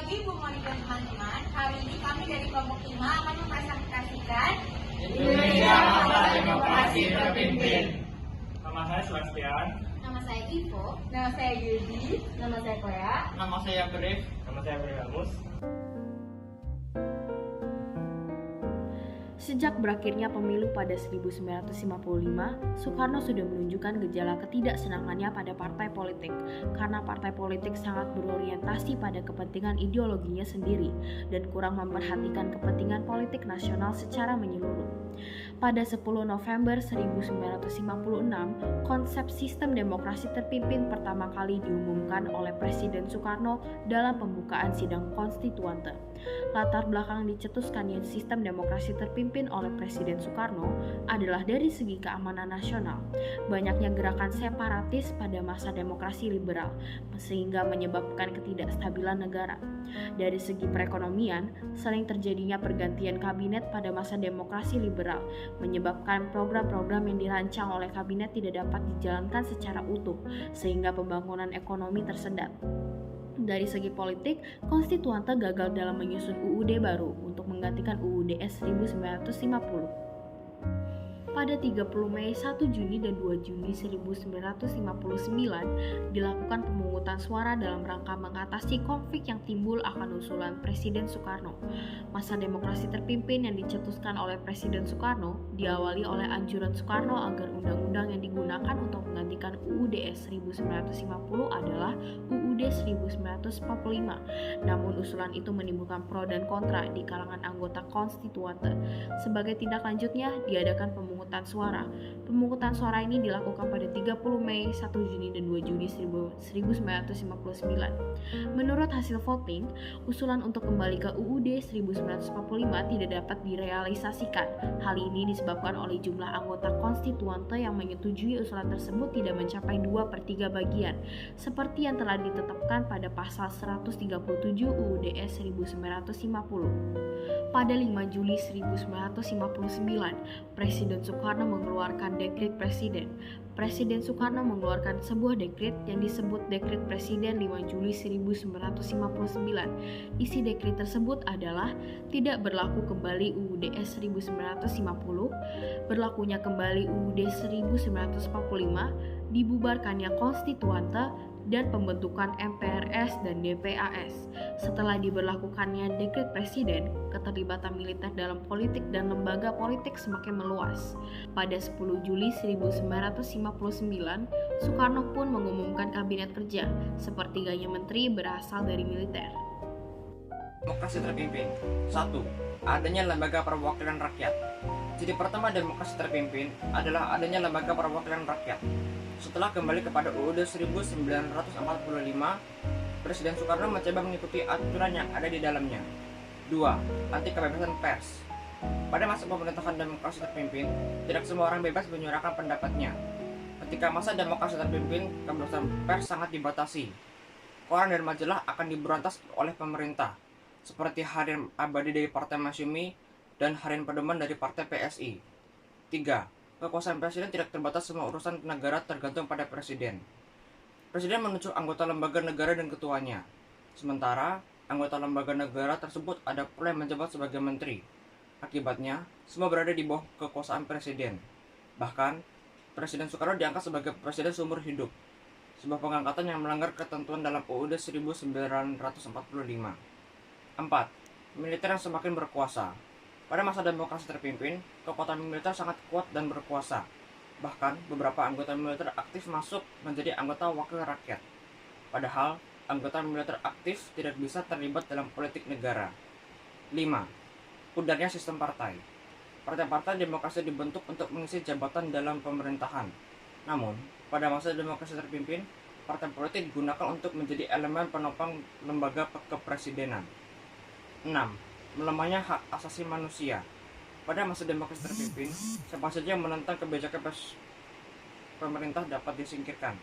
pagi Bu Moni dan teman-teman. Hari ini kami dari kelompok 5 akan mempresentasikan Indonesia Masa Demokrasi Terpimpin. Nama saya Sebastian. Nama saya Ivo. Nama saya Yudi. Nama saya Koya. Nama saya Brif. Nama saya Bergamus. Sejak berakhirnya pemilu pada 1955, Soekarno sudah menunjukkan gejala ketidaksenangannya pada partai politik karena partai politik sangat berorientasi pada kepentingan ideologinya sendiri dan kurang memperhatikan kepentingan politik nasional secara menyeluruh. Pada 10 November 1956, konsep sistem demokrasi terpimpin pertama kali diumumkan oleh Presiden Soekarno dalam pembukaan sidang konstituante. Latar belakang dicetuskannya sistem demokrasi terpimpin oleh Presiden Soekarno adalah dari segi keamanan nasional. Banyaknya gerakan separatis pada masa demokrasi liberal, sehingga menyebabkan ketidakstabilan negara. Dari segi perekonomian, sering terjadinya pergantian kabinet pada masa demokrasi liberal, menyebabkan program-program yang dirancang oleh kabinet tidak dapat dijalankan secara utuh, sehingga pembangunan ekonomi tersendat. Dari segi politik, konstituante gagal dalam menyusun UUD baru untuk menggantikan UUD 1950. Pada 30 Mei, 1 Juni, dan 2 Juni 1959 dilakukan pemungutan suara dalam rangka mengatasi konflik yang timbul akan usulan Presiden Soekarno. Masa demokrasi terpimpin yang dicetuskan oleh Presiden Soekarno diawali oleh anjuran Soekarno agar undang-undang yang digunakan untuk menggantikan UUD 1950 adalah UUD 1945. Namun usulan itu menimbulkan pro dan kontra di kalangan anggota konstituante. Sebagai tindak lanjutnya, diadakan pemungutan suara. Pemungutan suara ini dilakukan pada 30 Mei, 1 Juni, dan 2 Juni 1959. Menurut hasil voting, usulan untuk kembali ke UUD 1945 tidak dapat direalisasikan. Hal ini disebabkan oleh jumlah anggota konstituante yang menyetujui usulan tersebut tidak mencapai 2/3 bagian, seperti yang telah ditetapkan pada pasal 137 UUD 1950. Pada 5 Juli 1959, Presiden Soekarno mengeluarkan dekret presiden. Presiden Soekarno mengeluarkan sebuah dekret yang disebut Dekret Presiden 5 Juli 1959. Isi dekret tersebut adalah tidak berlaku kembali UUD 1950, berlakunya kembali UUD 1945, dibubarkannya konstituante, dan pembentukan MPRS dan DPAS. Setelah diberlakukannya dekret presiden, keterlibatan militer dalam politik dan lembaga politik semakin meluas. Pada 10 Juli 1959, Soekarno pun mengumumkan kabinet kerja, sepertiganya menteri berasal dari militer. Demokrasi terpimpin. 1. Adanya lembaga perwakilan rakyat. Ciri pertama demokrasi terpimpin adalah adanya lembaga perwakilan rakyat. Setelah kembali kepada UUD 1945, Presiden Soekarno mencoba mengikuti aturan yang ada di dalamnya. 2. Anti kebebasan pers. Pada masa pemerintahan demokrasi terpimpin, tidak semua orang bebas menyuarakan pendapatnya. Ketika masa demokrasi terpimpin, kebebasan pers sangat dibatasi. Koran dan majalah akan diberantas oleh pemerintah, seperti Harian Abadi dari Partai Masyumi dan Harian Pedoman dari Partai PSI. 3. Kekuasaan presiden tidak terbatas, semua urusan negara tergantung pada presiden. Presiden menunjuk anggota lembaga negara dan ketuanya. Sementara, anggota lembaga negara tersebut ada pula yang menjabat sebagai menteri. Akibatnya, semua berada di bawah kekuasaan presiden. Bahkan, Presiden Soekarno diangkat sebagai presiden seumur hidup, sebuah pengangkatan yang melanggar ketentuan dalam UUD 1945. 4. Militer yang semakin berkuasa. Pada masa demokrasi terpimpin, kekuatan militer sangat kuat dan berkuasa. Bahkan, beberapa anggota militer aktif masuk menjadi anggota wakil rakyat. Padahal, anggota militer aktif tidak bisa terlibat dalam politik negara. 5. Pudarnya sistem partai. Partai-partai demokrasi dibentuk untuk mengisi jabatan dalam pemerintahan. Namun, pada masa demokrasi terpimpin, partai politik digunakan untuk menjadi elemen penopang lembaga kepresidenan. 6. Melemahnya hak asasi manusia. Pada masa demokrasi terpimpin, siapa saja yang menentang kebijakan pemerintah dapat disingkirkan.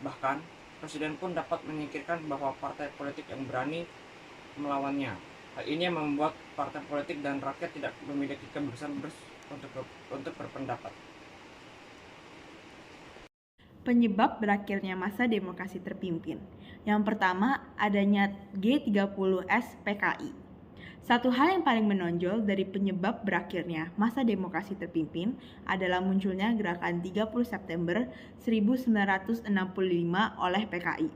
Bahkan, presiden pun dapat menyingkirkan bahwa partai politik yang berani melawannya. Hal ini yang membuat partai politik dan rakyat tidak memiliki kebebasan untuk berpendapat. Penyebab berakhirnya masa demokrasi terpimpin. Yang pertama, adanya G30S PKI. Satu hal yang paling menonjol dari penyebab berakhirnya masa demokrasi terpimpin adalah munculnya gerakan 30 September 1965 oleh PKI.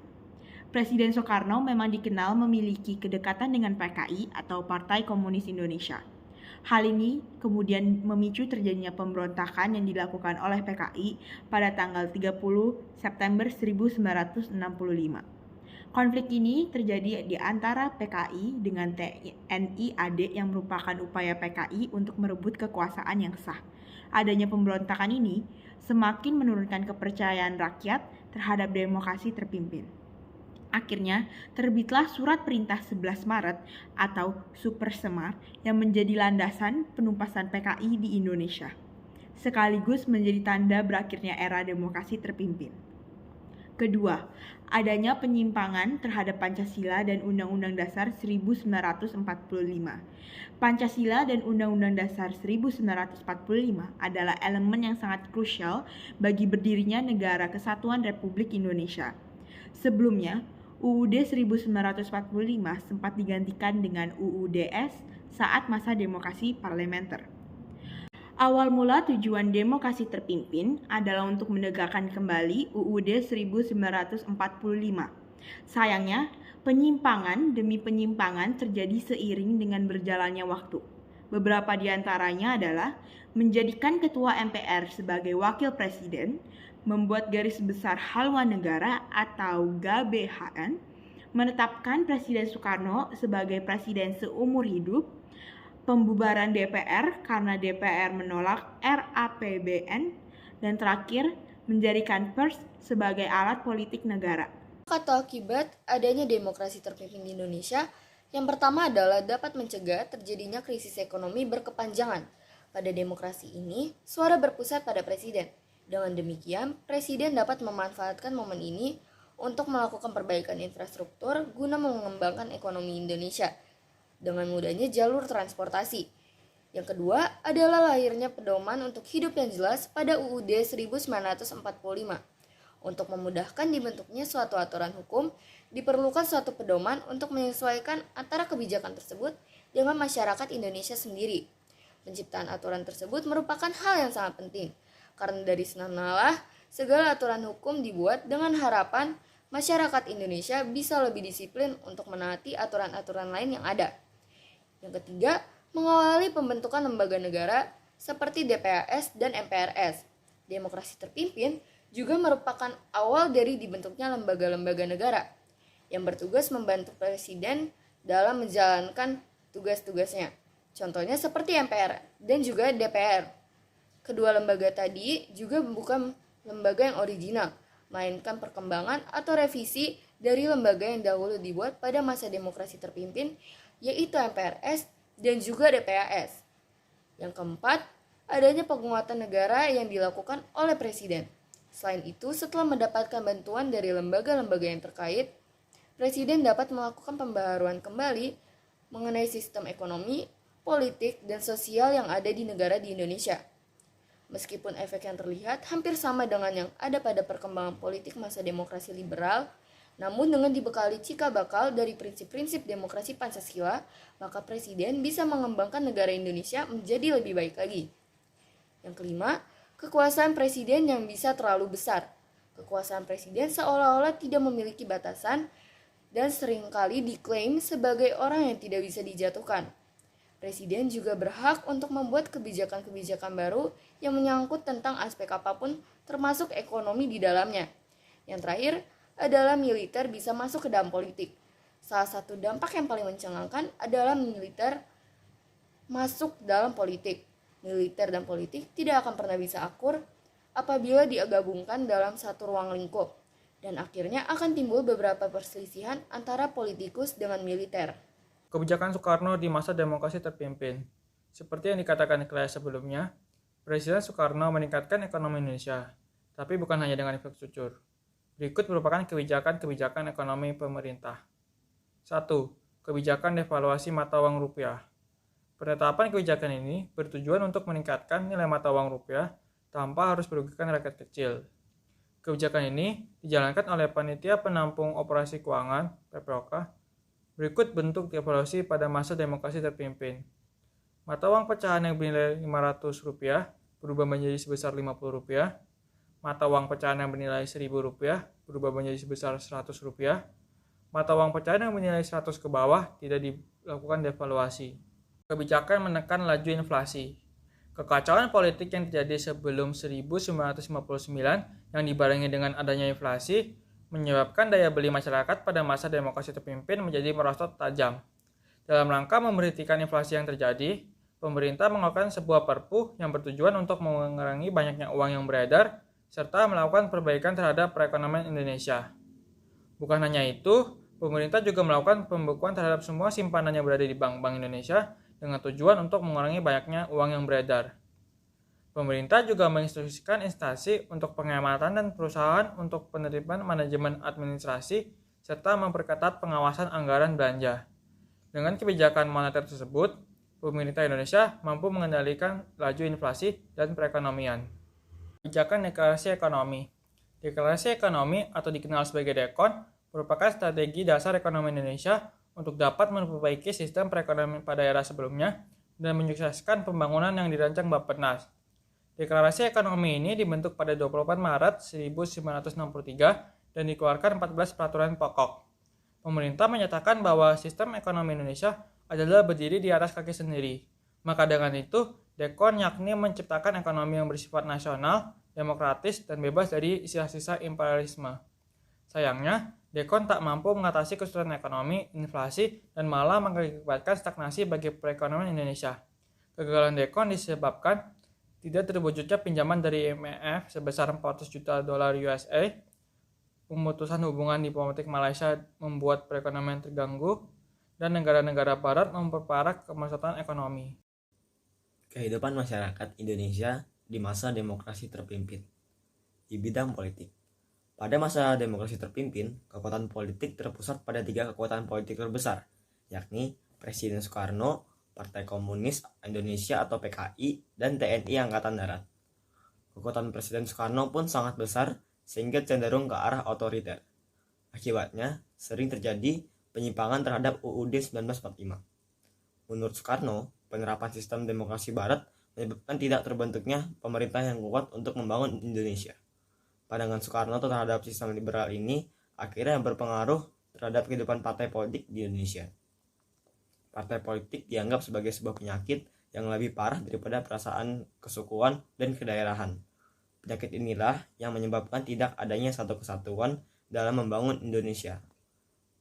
Presiden Soekarno memang dikenal memiliki kedekatan dengan PKI atau Partai Komunis Indonesia. Hal ini kemudian memicu terjadinya pemberontakan yang dilakukan oleh PKI pada tanggal 30 September 1965. Konflik ini terjadi di antara PKI dengan TNI AD yang merupakan upaya PKI untuk merebut kekuasaan yang sah. Adanya pemberontakan ini semakin menurunkan kepercayaan rakyat terhadap demokrasi terpimpin. Akhirnya, terbitlah Surat Perintah 11 Maret atau Super Semar yang menjadi landasan penumpasan PKI di Indonesia, sekaligus menjadi tanda berakhirnya era demokrasi terpimpin. Kedua, adanya penyimpangan terhadap Pancasila dan Undang-Undang Dasar 1945. Pancasila dan Undang-Undang Dasar 1945 adalah elemen yang sangat krusial bagi berdirinya Negara Kesatuan Republik Indonesia. Sebelumnya, UUD 1945 sempat digantikan dengan UUDS saat masa demokrasi parlementer. Awal mula tujuan demokrasi terpimpin adalah untuk menegakkan kembali UUD 1945. Sayangnya, penyimpangan demi penyimpangan terjadi seiring dengan berjalannya waktu. Beberapa di antaranya adalah menjadikan Ketua MPR sebagai Wakil Presiden, membuat Garis Besar Haluan Negara atau GBHN, menetapkan Presiden Soekarno sebagai Presiden seumur hidup, pembubaran DPR karena DPR menolak RAPBN, dan terakhir menjadikan pers sebagai alat politik negara. Kata akibat adanya demokrasi terpimpin di Indonesia, yang pertama adalah dapat mencegah terjadinya krisis ekonomi berkepanjangan. Pada demokrasi ini, suara berpusat pada presiden. Dengan demikian, presiden dapat memanfaatkan momen ini untuk melakukan perbaikan infrastruktur guna mengembangkan ekonomi Indonesia dengan mudahnya jalur transportasi. Yang kedua adalah lahirnya pedoman untuk hidup yang jelas pada UUD 1945. Untuk memudahkan dibentuknya suatu aturan hukum, diperlukan suatu pedoman untuk menyesuaikan antara kebijakan tersebut dengan masyarakat Indonesia sendiri. Penciptaan aturan tersebut merupakan hal yang sangat penting, karena dari sanalah segala aturan hukum dibuat dengan harapan masyarakat Indonesia bisa lebih disiplin untuk menaati aturan-aturan lain yang ada. Yang ketiga, mengawali pembentukan lembaga negara seperti DPRS dan MPRS. Demokrasi terpimpin juga merupakan awal dari dibentuknya lembaga-lembaga negara yang bertugas membantu presiden dalam menjalankan tugas-tugasnya. Contohnya seperti MPR dan juga DPR. Kedua lembaga tadi juga bukan lembaga yang original, melainkan perkembangan atau revisi dari lembaga yang dahulu dibuat pada masa demokrasi terpimpin, yaitu MPRS dan juga DPRS. Yang keempat, adanya penguatan negara yang dilakukan oleh presiden. Selain itu, setelah mendapatkan bantuan dari lembaga-lembaga yang terkait, presiden dapat melakukan pembaharuan kembali mengenai sistem ekonomi, politik, dan sosial yang ada di negara di Indonesia. Meskipun efek yang terlihat hampir sama dengan yang ada pada perkembangan politik masa demokrasi liberal, namun dengan dibekali cikal bakal dari prinsip-prinsip demokrasi Pancasila, maka presiden bisa mengembangkan negara Indonesia menjadi lebih baik lagi. Yang kelima, kekuasaan presiden yang bisa terlalu besar. Kekuasaan presiden seolah-olah tidak memiliki batasan dan seringkali diklaim sebagai orang yang tidak bisa dijatuhkan. Presiden juga berhak untuk membuat kebijakan-kebijakan baru yang menyangkut tentang aspek apapun, termasuk ekonomi di dalamnya. Yang terakhir adalah militer bisa masuk ke dalam politik. Salah satu dampak yang paling mencengangkan adalah militer masuk dalam politik. Militer dan politik tidak akan pernah bisa akur apabila digabungkan dalam satu ruang lingkup, dan akhirnya akan timbul beberapa perselisihan antara politikus dengan militer. Kebijakan Soekarno di masa demokrasi terpimpin. Seperti yang dikatakan di kelas sebelumnya, Presiden Soekarno meningkatkan ekonomi Indonesia, tapi bukan hanya dengan infrastruktur. Berikut merupakan kebijakan-kebijakan ekonomi pemerintah. 1. Kebijakan devaluasi mata uang rupiah. Penetapan kebijakan ini bertujuan untuk meningkatkan nilai mata uang rupiah tanpa harus merugikan rakyat kecil. Kebijakan ini dijalankan oleh Panitia Penampung Operasi Keuangan (PPOK). Berikut bentuk evaluasi pada masa demokrasi terpimpin. Mata uang pecahan yang bernilai Rp500 berubah menjadi sebesar Rp50. Mata uang pecahan yang bernilai Rp1.000 berubah menjadi sebesar Rp100. Mata uang pecahan yang bernilai 100 ke bawah tidak dilakukan devaluasi. Kebijakan menekan laju inflasi. Kekacauan politik yang terjadi sebelum 1959 yang dibarengi dengan adanya inflasi menyebabkan daya beli masyarakat pada masa demokrasi terpimpin menjadi merosot tajam. Dalam rangka memberhentikan inflasi yang terjadi, pemerintah mengeluarkan sebuah perpu yang bertujuan untuk mengurangi banyaknya uang yang beredar serta melakukan perbaikan terhadap perekonomian Indonesia. Bukan hanya itu, pemerintah juga melakukan pembekuan terhadap semua simpanan yang berada di bank-bank Indonesia dengan tujuan untuk mengurangi banyaknya uang yang beredar. Pemerintah juga menginstruksikan instansi untuk penghematan dan perusahaan untuk penerimaan manajemen administrasi serta memperketat pengawasan anggaran belanja. Dengan kebijakan moneter tersebut, pemerintah Indonesia mampu mengendalikan laju inflasi dan perekonomian. Kebijakan deklarasi ekonomi. Deklarasi ekonomi atau dikenal sebagai DEKON merupakan strategi dasar ekonomi Indonesia untuk dapat memperbaiki sistem perekonomian pada era sebelumnya dan menyukseskan pembangunan yang dirancang Bappenas. Deklarasi ekonomi ini dibentuk pada 24 Maret 1963 dan dikeluarkan 14 peraturan pokok. Pemerintah menyatakan bahwa sistem ekonomi Indonesia adalah berdiri di atas kaki sendiri. Maka dengan itu, DEKON yakni menciptakan ekonomi yang bersifat nasional, demokratis, dan bebas dari sisa-sisa imperialisme. Sayangnya, DEKON tak mampu mengatasi kesulitan ekonomi, inflasi, dan malah mengakibatkan stagnasi bagi perekonomian Indonesia. Kegagalan DEKON disebabkan tidak terwujudnya pinjaman dari IMF sebesar 400 juta dolar USA, pemutusan hubungan diplomatik Malaysia membuat perekonomian terganggu, dan negara-negara barat memperparah kemerosotan ekonomi. Kehidupan masyarakat Indonesia di masa demokrasi terpimpin. Di bidang politik. Pada masa demokrasi terpimpin, kekuatan politik terpusat pada 3 kekuatan politik terbesar, yakni Presiden Soekarno, Partai Komunis Indonesia atau PKI, dan TNI Angkatan Darat. Kekuatan Presiden Soekarno pun sangat besar sehingga cenderung ke arah otoriter. Akibatnya, sering terjadi penyimpangan terhadap UUD 1945. Menurut Soekarno, penerapan sistem demokrasi barat menyebabkan tidak terbentuknya pemerintah yang kuat untuk membangun Indonesia. Pandangan Soekarno terhadap sistem liberal ini akhirnya berpengaruh terhadap kehidupan partai politik di Indonesia. Partai politik dianggap sebagai sebuah penyakit yang lebih parah daripada perasaan kesukuan dan kedaerahan. Penyakit inilah yang menyebabkan tidak adanya satu kesatuan dalam membangun Indonesia.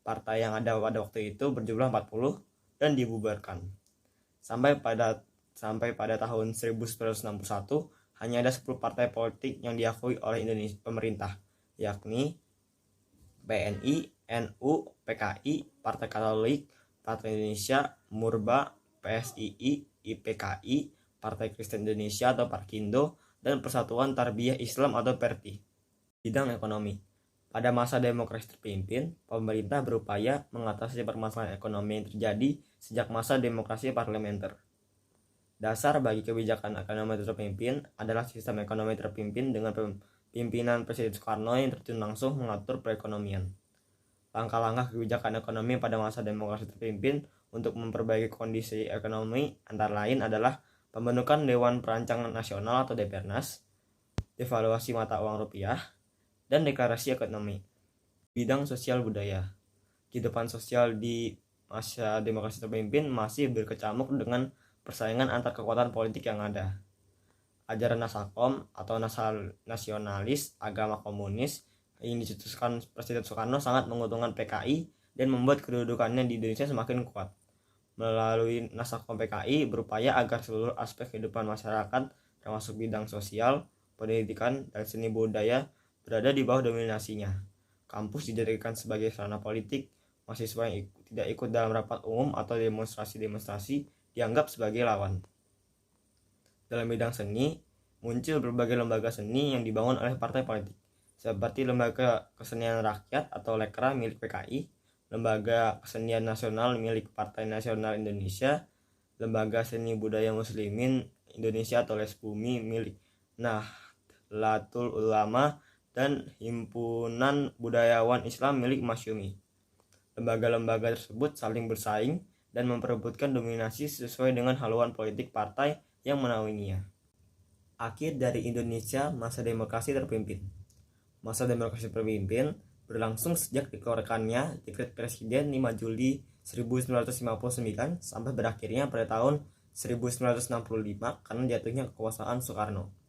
Partai yang ada pada waktu itu berjumlah 40 dan dibubarkan. Sampai pada tahun 1961, hanya ada 10 partai politik yang diakui oleh Indonesia pemerintah, yakni PNI, NU, PKI, Partai Katolik, Partai Indonesia, Murba, PSII, IPKI, Partai Kristen Indonesia atau Parkindo, dan Persatuan Tarbiyah Islam atau PERTI. Bidang ekonomi. Pada masa demokrasi terpimpin, pemerintah berupaya mengatasi permasalahan ekonomi yang terjadi sejak masa demokrasi parlementer. Dasar bagi kebijakan ekonomi terpimpin adalah sistem ekonomi terpimpin dengan pimpinan Presiden Soekarno yang terjun langsung mengatur perekonomian. Langkah-langkah kebijakan ekonomi pada masa demokrasi terpimpin untuk memperbaiki kondisi ekonomi antara lain adalah pembentukan Dewan Perancangan Nasional atau Depernas, devaluasi mata uang rupiah, dan deklarasi ekonomi. Bidang sosial budaya. Kehidupan sosial di masa demokrasi terpimpin masih berkecamuk dengan persaingan antar kekuatan politik yang ada. Ajaran Nasakom atau nasionalis agama komunis yang dicetuskan Presiden Soekarno sangat menguntungkan PKI dan membuat kedudukannya di Indonesia semakin kuat. Melalui Nasakom PKI berupaya agar seluruh aspek kehidupan masyarakat termasuk bidang sosial, pendidikan, dan seni budaya berada di bawah dominasinya. Kampus dijadikan sebagai sarana politik, mahasiswa yang tidak ikut dalam rapat umum atau demonstrasi dianggap sebagai lawan. Dalam bidang seni, muncul berbagai lembaga seni yang dibangun oleh partai politik, seperti Lembaga Kesenian Rakyat atau Lekra milik PKI, Lembaga Kesenian Nasional milik Partai Nasional Indonesia, Lembaga Seni Budaya Muslimin Indonesia atau Lesbumi milik Nahdlatul Ulama, dan Himpunan Budayawan Islam milik Masyumi. Lembaga-lembaga tersebut saling bersaing dan memperebutkan dominasi sesuai dengan haluan politik partai yang menaunginya. Akhir dari Indonesia masa demokrasi terpimpin. Masa demokrasi terpimpin berlangsung sejak dikeluarkannya Dekret Presiden 5 Juli 1959 sampai berakhirnya pada tahun 1965 karena jatuhnya kekuasaan Soekarno.